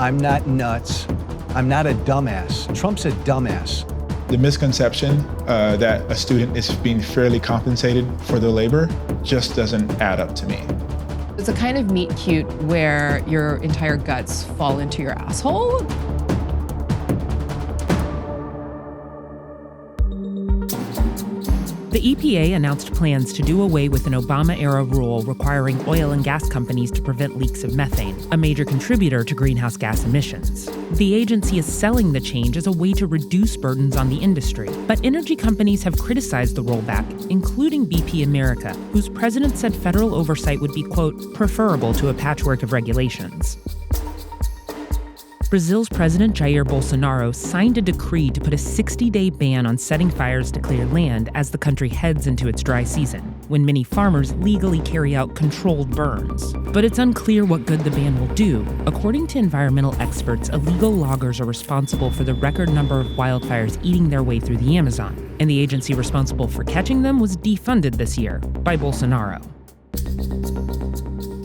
I'm not nuts. I'm not a dumbass. Trump's a dumbass. The misconception that a student is being fairly compensated for their labor just doesn't add up to me. It's a kind of meet cute where your entire guts fall into your asshole. The EPA announced plans to do away with an Obama-era rule requiring oil and gas companies to prevent leaks of methane, a major contributor to greenhouse gas emissions. The agency is selling the change as a way to reduce burdens on the industry, but energy companies have criticized the rollback, including BP America, whose president said federal oversight would be, quote, preferable to a patchwork of regulations. Brazil's President Jair Bolsonaro signed a decree to put a 60-day ban on setting fires to clear land as the country heads into its dry season, when many farmers legally carry out controlled burns. But it's unclear what good the ban will do. According to environmental experts, illegal loggers are responsible for the record number of wildfires eating their way through the Amazon, and the agency responsible for catching them was defunded this year by Bolsonaro.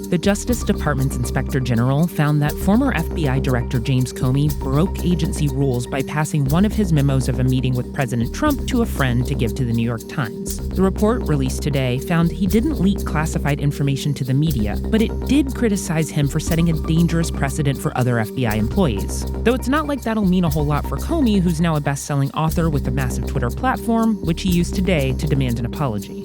The Justice Department's Inspector General found that former FBI Director James Comey broke agency rules by passing one of his memos of a meeting with President Trump to a friend to give to the New York Times. The report, released today, found he didn't leak classified information to the media, but it did criticize him for setting a dangerous precedent for other FBI employees. Though it's not like that'll mean a whole lot for Comey, who's now a best-selling author with a massive Twitter platform, which he used today to demand an apology.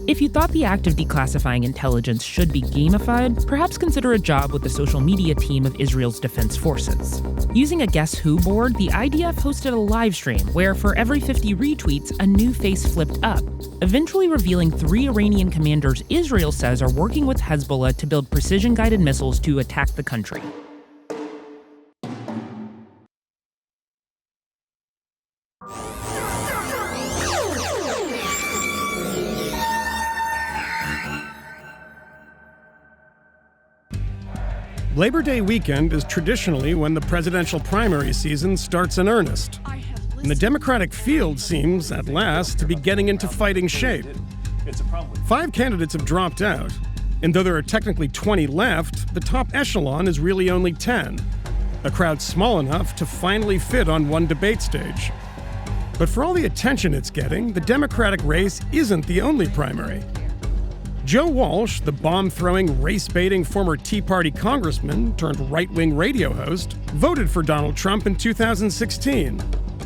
If you thought the act of declassifying intelligence should be gamified, perhaps consider a job with the social media team of Israel's Defense Forces. Using a Guess Who board, the IDF hosted a live stream where for every 50 retweets, a new face flipped up, eventually revealing 3 Iranian commanders Israel says are working with Hezbollah to build precision-guided missiles to attack the country. Labor Day weekend is traditionally when the presidential primary season starts in earnest. And the Democratic field seems, at last, to be getting into fighting shape. 5 candidates have dropped out, and though there are technically 20 left, the top echelon is really only 10, a crowd small enough to finally fit on one debate stage. But for all the attention it's getting, the Democratic race isn't the only primary. Joe Walsh, the bomb-throwing, race-baiting former Tea Party congressman turned right-wing radio host, voted for Donald Trump in 2016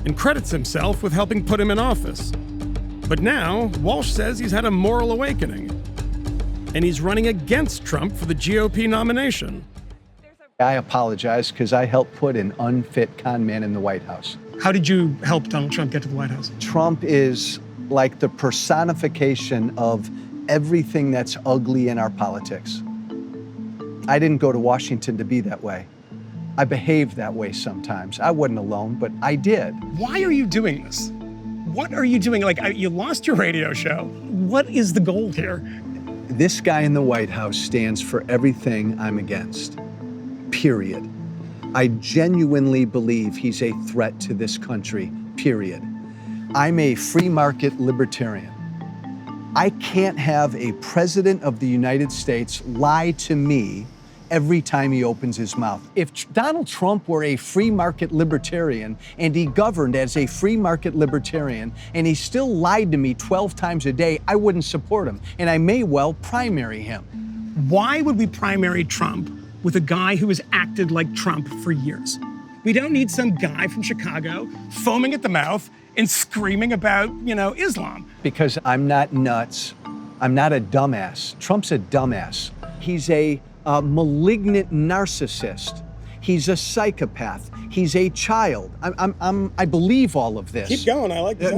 and credits himself with helping put him in office. But now, Walsh says he's had a moral awakening, and he's running against Trump for the GOP nomination. I apologize because I helped put an unfit con man in the White House. How did you help Donald Trump get to the White House? Trump is like the personification of everything that's ugly in our politics. I didn't go to Washington to be that way. I behaved that way sometimes. I wasn't alone, but I did. Why are you doing this? What are you doing? You lost your radio show. What is the goal here? This guy in the White House stands for everything I'm against, period. I genuinely believe he's a threat to this country, period. I'm a free market libertarian. I can't have a president of the United States lie to me every time he opens his mouth. If Donald Trump were a free market libertarian and he governed as a free market libertarian and he still lied to me 12 times a day, I wouldn't support him, and I may well primary him. Why would we primary Trump with a guy who has acted like Trump for years? We don't need some guy from Chicago foaming at the mouth and screaming about, Islam. Because I'm not nuts. I'm not a dumbass. Trump's a dumbass. He's a malignant narcissist. He's a psychopath. He's a child. I believe all of this. Keep going. I like this.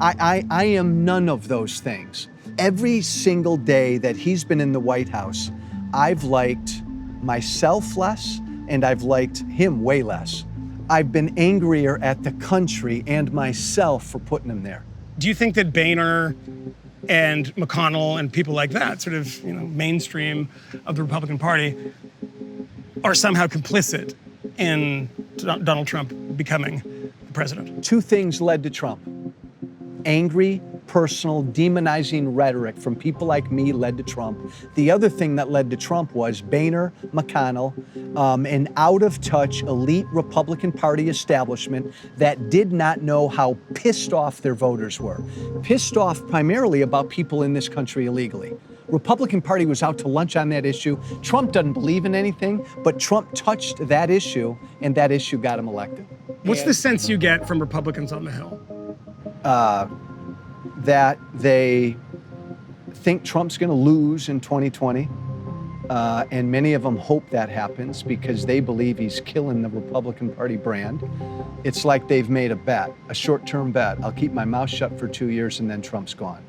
I am none of those things. Every single day that he's been in the White House, I've liked myself less, and I've liked him way less. I've been angrier at the country and myself for putting him there. Do you think that Boehner and McConnell and people like that, sort of, mainstream of the Republican Party, are somehow complicit in Donald Trump becoming the president? 2 things led to Trump: angry personal, demonizing rhetoric from people like me led to Trump. The other thing that led to Trump was Boehner, McConnell, an out-of-touch elite Republican Party establishment that did not know how pissed off their voters were. Pissed off primarily about people in this country illegally. Republican Party was out to lunch on that issue. Trump doesn't believe in anything, but Trump touched that issue, and that issue got him elected. What's the sense you get from Republicans on the Hill? That they think Trump's going to lose in 2020, and many of them hope that happens because they believe he's killing the Republican Party brand. It's like they've made a bet, a short-term bet. I'll keep my mouth shut for 2 years and then Trump's gone.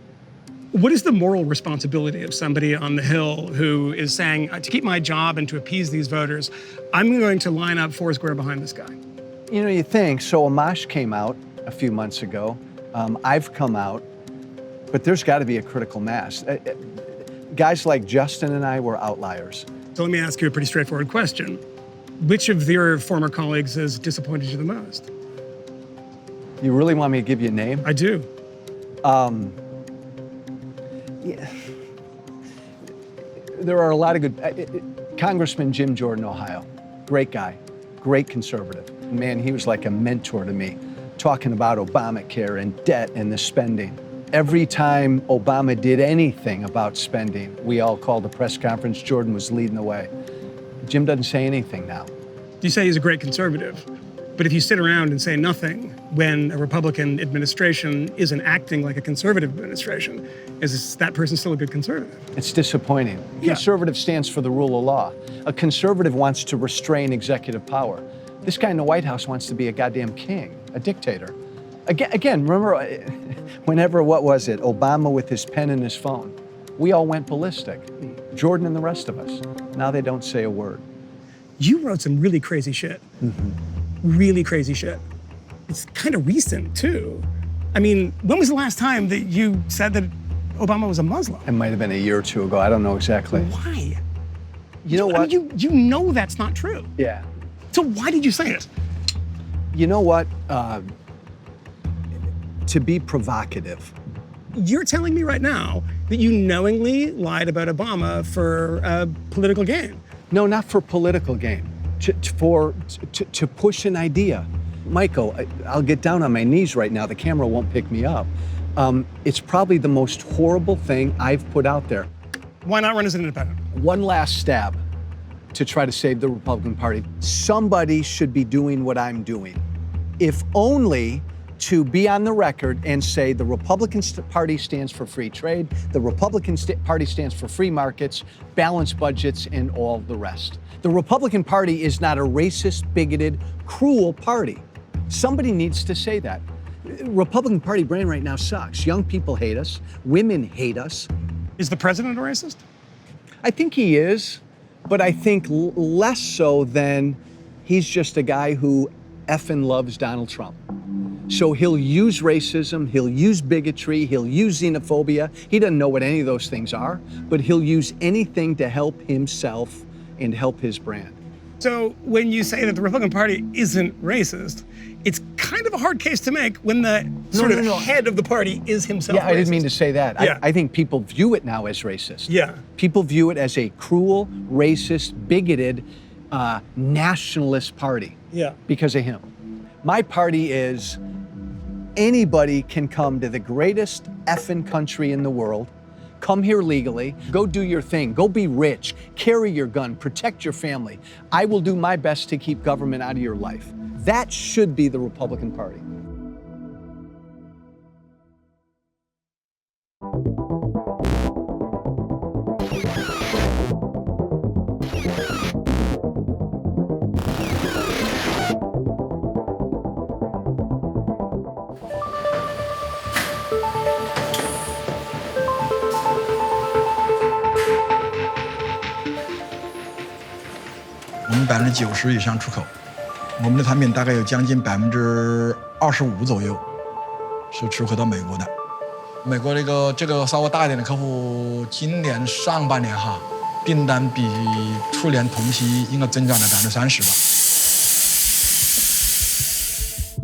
What is the moral responsibility of somebody on the Hill who is saying, to keep my job and to appease these voters, I'm going to line up foursquare behind this guy? You know, you think, so Amash came out a few months ago. I've come out, but there's got to be a critical mass. Guys like Justin and I were outliers. So let me ask you a pretty straightforward question. Which of your former colleagues has disappointed you the most? You really want me to give you a name? I do. Yeah. There are a lot of good, Congressman Jim Jordan, Ohio, great guy, great conservative. Man, he was like a mentor to me, talking about Obamacare and debt and the spending. Every time Obama did anything about spending, we all called a press conference. Jordan was leading the way. Jim doesn't say anything now. You say he's a great conservative, but if you sit around and say nothing when a Republican administration isn't acting like a conservative administration, is that person still a good conservative? It's disappointing. Yeah. Conservative stands for the rule of law. A conservative wants to restrain executive power. This guy in the White House wants to be a goddamn king, a dictator. Again, remember, whenever, what was it, Obama with his pen and his phone, we all went ballistic. Jordan and the rest of us. Now they don't say a word. You wrote some really crazy shit. Really crazy shit. It's kind of recent, too. I mean, when was the last time that you said that Obama was a Muslim? It might have been a year or two ago. I don't know exactly. Why? You know what? I mean, you know that's not true. Yeah. So why did you say it? You know what? To be provocative. You're telling me right now that you knowingly lied about Obama for political gain. No, not for political gain. To push an idea. Michael, I'll get down on my knees right now. The camera won't pick me up. It's probably the most horrible thing I've put out there. Why not run as an independent? One last stab to try to save the Republican Party. Somebody should be doing what I'm doing, if only to be on the record and say the Republican Party stands for free trade, the Republican Party stands for free markets, balanced budgets, and all the rest. The Republican Party is not a racist, bigoted, cruel party. Somebody needs to say that. Republican Party brand right now sucks. Young people hate us. Women hate us. Is the president a racist? I think he is, but I think less so than he's just a guy who effing loves Donald Trump. So he'll use racism, he'll use bigotry, he'll use xenophobia. He doesn't know what any of those things are, but he'll use anything to help himself and help his brand. So when you say that the Republican Party isn't racist, it's kind of a hard case to make when the head of the party is himself Yeah, racist. I didn't mean to say that. Yeah. I think people view it now as racist. Yeah. People view it as a cruel, racist, bigoted, nationalist party. Yeah. Because of him. My party is anybody can come to the greatest effing country in the world, come here legally, go do your thing, go be rich, carry your gun, protect your family. I will do my best to keep government out of your life. That should be the Republican Party.我们90%以上出口，我们的产品大概有将近25%左右是出口到美国的。美国这个稍微大一点的客户，今年上半年订单比去年同期应该增长了30%吧。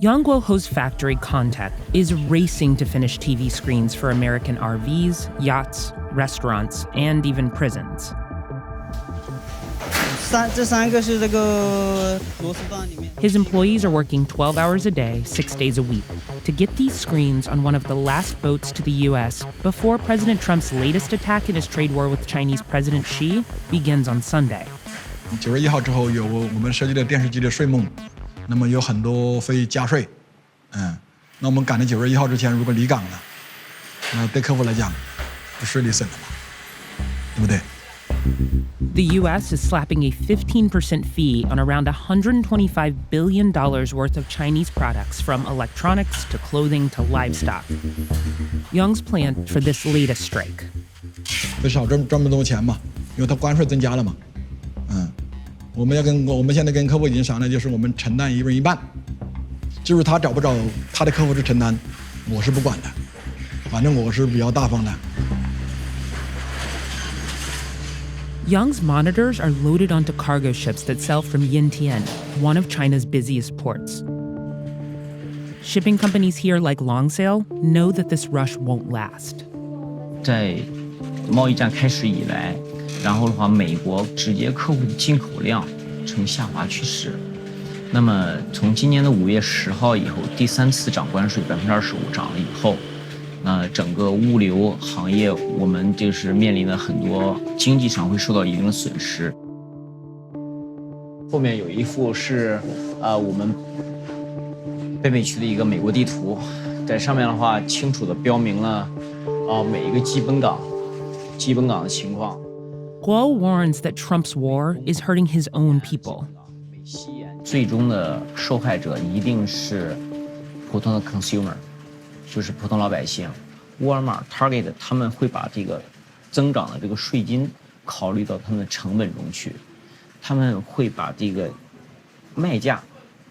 Yang Guoho's factory, Kontech, is racing to finish TV screens for American RVs, yachts, restaurants, and even prisons. His employees are working 12 hours a day, 6 days a week, to get these screens on one of the last boats to the U.S. before President Trump's latest attack in his trade war with Chinese President Xi begins on Sunday. 9月1号之后有我们设计的电视机的税目，那么有很多非加税，那我们赶在9月1号之前如果离港了，那对客户来讲，不税率省了嘛，对不对？ The U.S. is slapping a 15% fee on around $125 billion worth of Chinese products, from electronics to clothing to livestock. Young's plan for this latest strike. 会少赚这么多钱嘛？因为它关税增加了嘛。我们现在跟客户已经商量，就是我们承担1人1半，至于他找不找他的客户去承担，我是不管的，反正我是比较大方的。 Young's monitors are loaded onto cargo ships that sail from Yantian, one of China's busiest ports. Shipping companies here, like Longsail, know that this rush won't last. 在贸易战开始以来，然后的话，美国直接客户的进口量呈下滑趋势。那么从今年的5月10号以后，第3次涨关税25%涨了以后。 整个物流行业，我们就是面临了很多经济上会受到一定的损失。后面有一幅是我们北美区的一个美国地图，在上面的话清楚地标明了每一个基本港的情况。Guo warns that Trump's war is hurting his own people. 最终的受害者一定是普通的 consumer。 就是普通老百姓，沃尔玛、Target 他们会把这个增长的这个税金考虑到他们的成本中去，他们会把这个卖价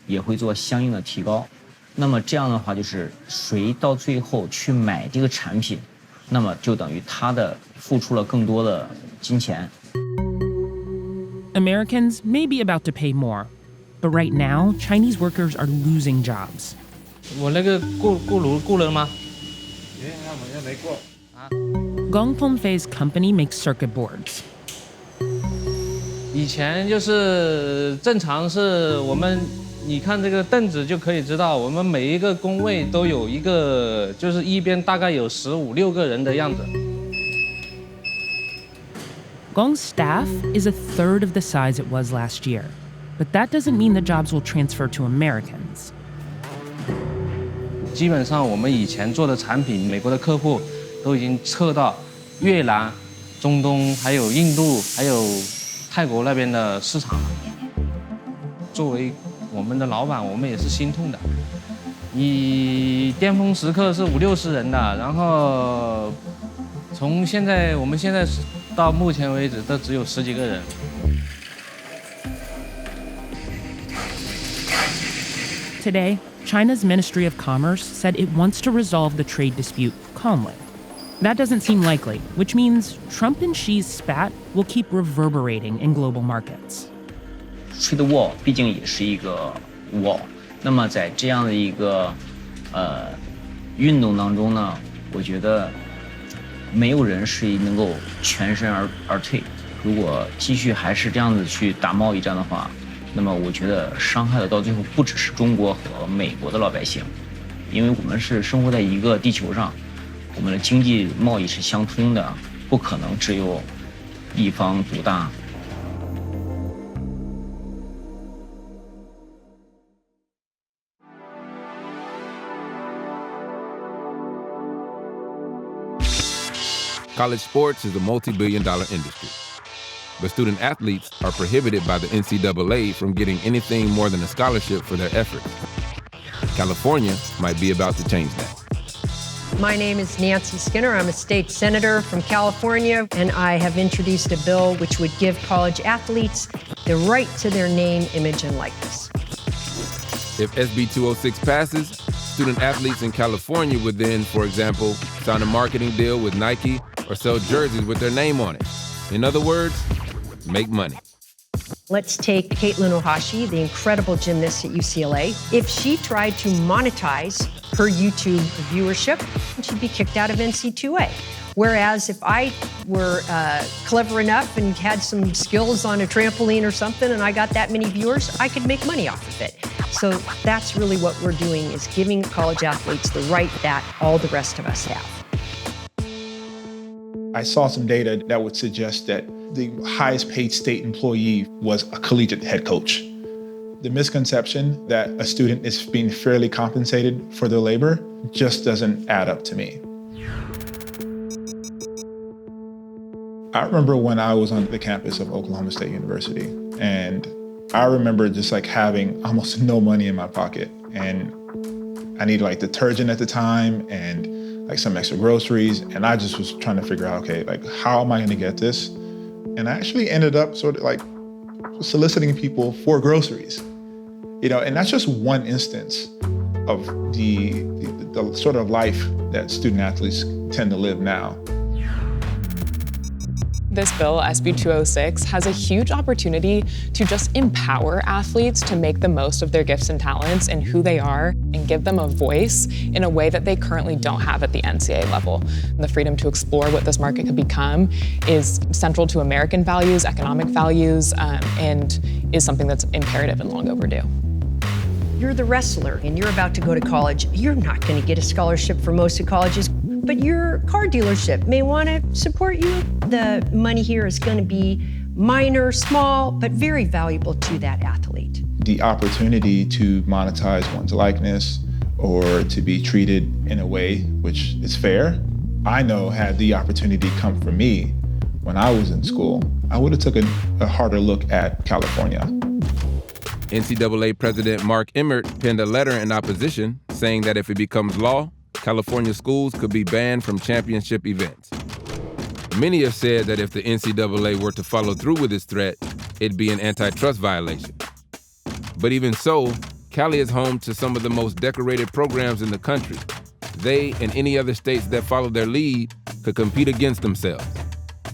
也会做相应的提高。那么这样的话，就是谁到最后去买这个产品，那么就等于他的付出了更多的金钱。 Americans may be about to pay more, but right now, Chinese workers are losing jobs. 我那个过了吗？ Gong Pengfei's company makes circuit boards. 以前就是正常是我们，你看这个凳子就可以知道，我们每一个工位都有一个，就是一边大概有15、16个人的样子。 Gong's staff is a third of the size it was last year, but that doesn't mean the jobs will transfer to Americans. 基本上我们以前做的产品，美国的客户都已经撤到越南、中东、还有印度、还有泰国那边的市场了。作为我们的老板，我们也是心痛的。你巅峰时刻是50、60人的，然后从我们现在到目前为止都只有10几个人。 Today, China's Ministry of Commerce said it wants to resolve the trade dispute calmly. That doesn't seem likely, which means Trump and Xi's spat will keep reverberating in global markets. Trade war 毕竟也是一个 war， 那么在这样的一个运动当中呢，我觉得没有人是能够全身而退。如果继续还是这样子去打贸易战的话，那么我觉得伤害的到最后不只是中国和美国的老百姓，因为我们是生活在一个地球上，我们的经济贸易是相通的，不可能只有一方独大。College sports is a multi-billion-dollar industry, but student athletes are prohibited by the NCAA from getting anything more than a scholarship for their efforts. California might be about to change that. My name is Nancy Skinner. I'm a state senator from California, and I have introduced a bill which would give college athletes the right to their name, image, and likeness. If SB 206 passes, student athletes in California would then, for example, sign a marketing deal with Nike or sell jerseys with their name on it. In other words, make money. Let's take Caitlin Ohashi, the incredible gymnast at UCLA. If she tried to monetize her YouTube viewership, she'd be kicked out of NCAA. Whereas if I were clever enough and had some skills on a trampoline or something and I got that many viewers, I could make money off of it. So that's really what we're doing, is giving college athletes the right that all the rest of us have. I saw some data that would suggest that the highest paid state employee was a collegiate head coach. The misconception that a student is being fairly compensated for their labor just doesn't add up to me. I remember when I was on the campus of Oklahoma State University, and I remember just like having almost no money in my pocket, and I needed like detergent at the time and like some extra groceries, and I just was trying to figure out, okay, like how am I gonna get this? And I actually ended up sort of like soliciting people for groceries, and that's just one instance of the sort of life that student athletes tend to live now. This bill, SB 206, has a huge opportunity to just empower athletes to make the most of their gifts and talents and who they are, and give them a voice in a way that they currently don't have at the NCAA level. The freedom to explore what this market could become is central to American values, economic values, and is something that's imperative and long overdue. You're the wrestler and you're about to go to college. You're not going to get a scholarship for most of colleges, but your car dealership may want to support you. The money here is going to be minor, small, but very valuable to that athlete. The opportunity to monetize one's likeness or to be treated in a way which is fair, I know had the opportunity come for me when I was in school, I would have took a harder look at California. NCAA President Mark Emmert penned a letter in opposition saying that if it becomes law, California schools could be banned from championship events. Many have said that if the NCAA were to follow through with this threat, it'd be an antitrust violation. But even so, Cali is home to some of the most decorated programs in the country. They and any other states that follow their lead could compete against themselves.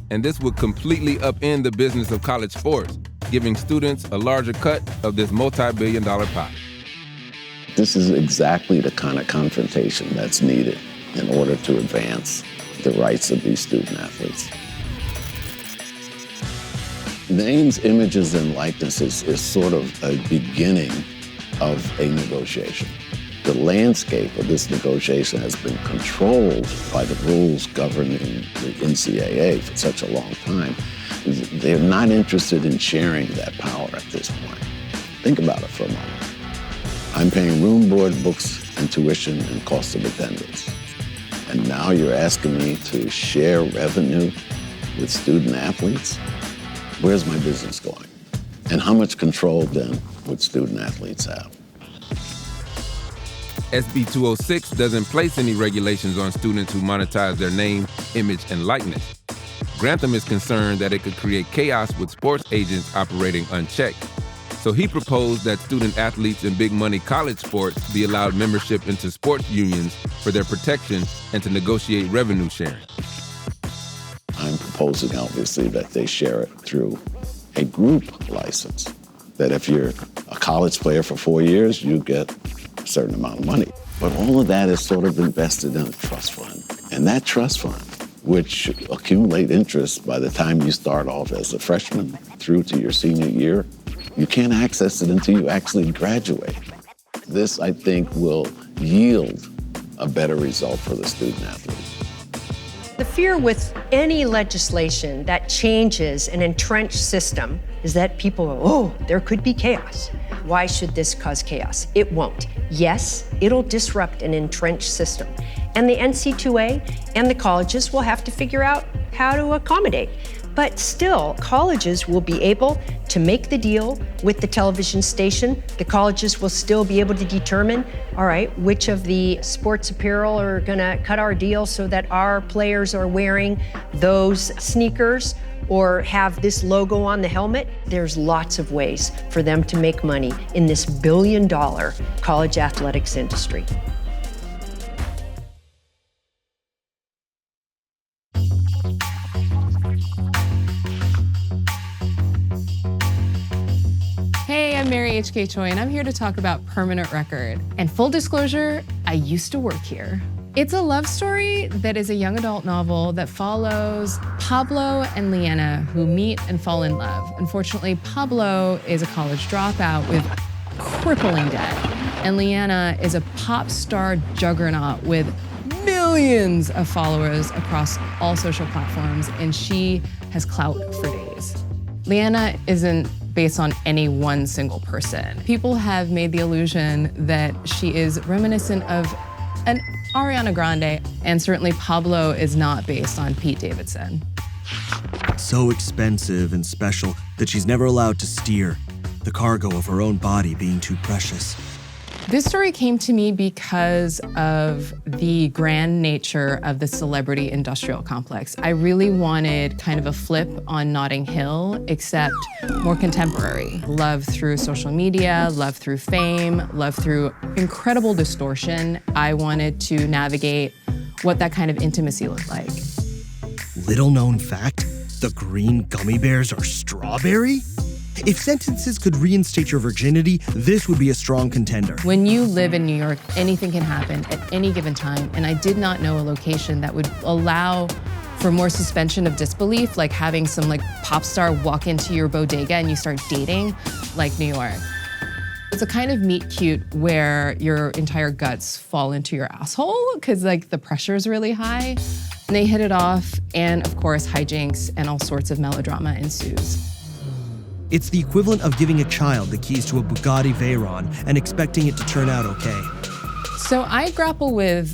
And this would completely upend the business of college sports, giving students a larger cut of this multi-billion-dollar pie. This is exactly the kind of confrontation that's needed in order to advance the rights of these student athletes. Names, images, and likenesses is sort of a beginning of a negotiation. The landscape of this negotiation has been controlled by the rules governing the NCAA for such a long time. They're not interested in sharing that power at this point. Think about it for a moment. I'm paying room, board, books, and tuition and cost of attendance. And now you're asking me to share revenue with student athletes? Where's my business going? And how much control then would student athletes have? SB 206 doesn't place any regulations on students who monetize their name, image, and likeness. Grantham is concerned that it could create chaos with sports agents operating unchecked. So he proposed that student athletes in big money college sports be allowed membership into sports unions for their protection and to negotiate revenue sharing. I'm proposing, obviously, that they share it through a group license. That if you're a college player for 4 years, you get a certain amount of money. But all of that is sort of invested in a trust fund. And that trust fund, which accumulate interest by the time you start off as a freshman through to your senior year, you can't access it until you actually graduate. This, I think, will yield a better result for the student athlete. The fear with any legislation that changes an entrenched system is that people go, oh, there could be chaos. Why should this cause chaos? It won't. Yes, it'll disrupt an entrenched system. And the NCAA and the colleges will have to figure out how to accommodate. But still, colleges will be able to make the deal with the television station. The colleges will still be able to determine, all right, which of the sports apparel are gonna cut our deal so that our players are wearing those sneakers or have this logo on the helmet. There's lots of ways for them to make money in this billion-dollar college athletics industry. HK Choi, and I'm here to talk about Permanent Record. And full disclosure, I used to work here. It's a love story that is a young adult novel that follows Pablo and Leanna, who meet and fall in love. Unfortunately, Pablo is a college dropout with crippling debt, and Leanna is a pop star juggernaut with millions of followers across all social platforms, and she has clout for days. Leanna isn't based on any one single person. People have made the illusion that she is reminiscent of an Ariana Grande, and certainly Pablo is not based on Pete Davidson. So expensive and special that she's never allowed to steer, the cargo of her own body being too precious. This story came to me because of the grand nature of the celebrity industrial complex. I really wanted kind of a flip on Notting Hill, except more contemporary. Love through social media, love through fame, love through incredible distortion. I wanted to navigate what that kind of intimacy looked like. Little known fact, the green gummy bears are strawberry? If sentences could reinstate your virginity, this would be a strong contender. When you live in New York, anything can happen at any given time, and I did not know a location that would allow for more suspension of disbelief, like having some pop star walk into your bodega and you start dating, like New York. It's a kind of meet cute where your entire guts fall into your asshole because the pressure is really high. And they hit it off, and of course hijinks and all sorts of melodrama ensues. It's the equivalent of giving a child the keys to a Bugatti Veyron and expecting it to turn out okay. So I grapple with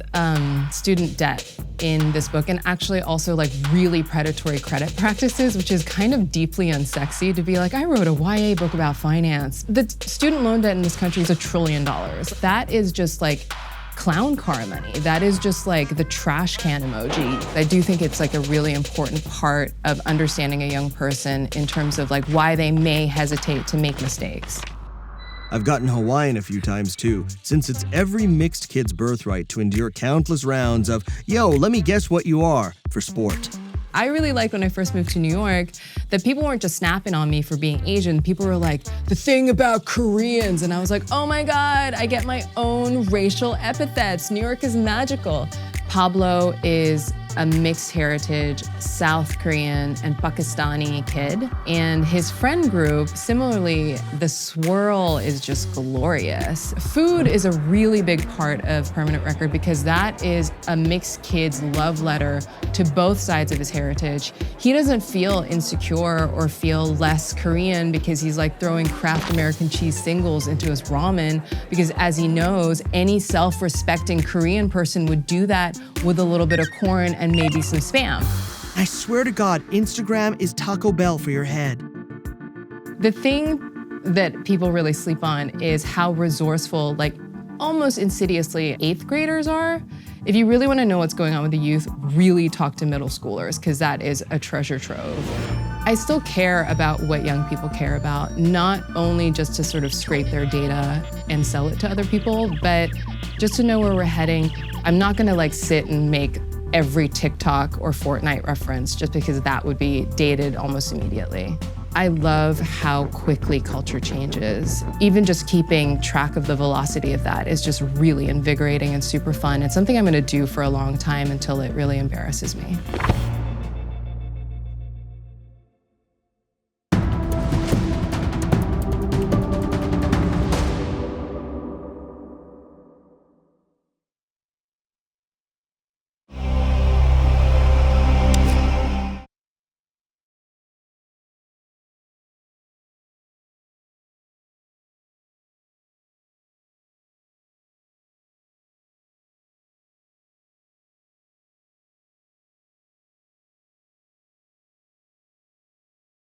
student debt in this book, and actually also really predatory credit practices, which is kind of deeply unsexy to be like, I wrote a YA book about finance. The student loan debt in this country is $1 trillion. That is just clown car money. That is just the trash can emoji. I do think it's a really important part of understanding a young person in terms of why they may hesitate to make mistakes. I've gotten Hawaiian a few times too, since it's every mixed kid's birthright to endure countless rounds of, yo, let me guess what you are, for sport. I really liked when I first moved to New York that people weren't just snapping on me for being Asian. People were like, the thing about Koreans. And I was like, oh my God, I get my own racial epithets. New York is magical. Pablo is a mixed heritage South Korean and Pakistani kid. And his friend group, similarly, the swirl is just glorious. Food is a really big part of Permanent Record because that is a mixed kid's love letter to both sides of his heritage. He doesn't feel insecure or feel less Korean because he's throwing Kraft American cheese singles into his ramen, because as he knows, any self-respecting Korean person would do that with a little bit of corn and maybe some Spam. I swear to God, Instagram is Taco Bell for your head. The thing that people really sleep on is how resourceful, almost insidiously, 8th graders are. If you really want to know what's going on with the youth, really talk to middle schoolers, because that is a treasure trove. I still care about what young people care about, not only just to sort of scrape their data and sell it to other people, but just to know where we're heading. I'm not gonna sit and make every TikTok or Fortnite reference just because that would be dated almost immediately. I love how quickly culture changes. Even just keeping track of the velocity of that is just really invigorating and super fun. It's something I'm gonna do for a long time until it really embarrasses me.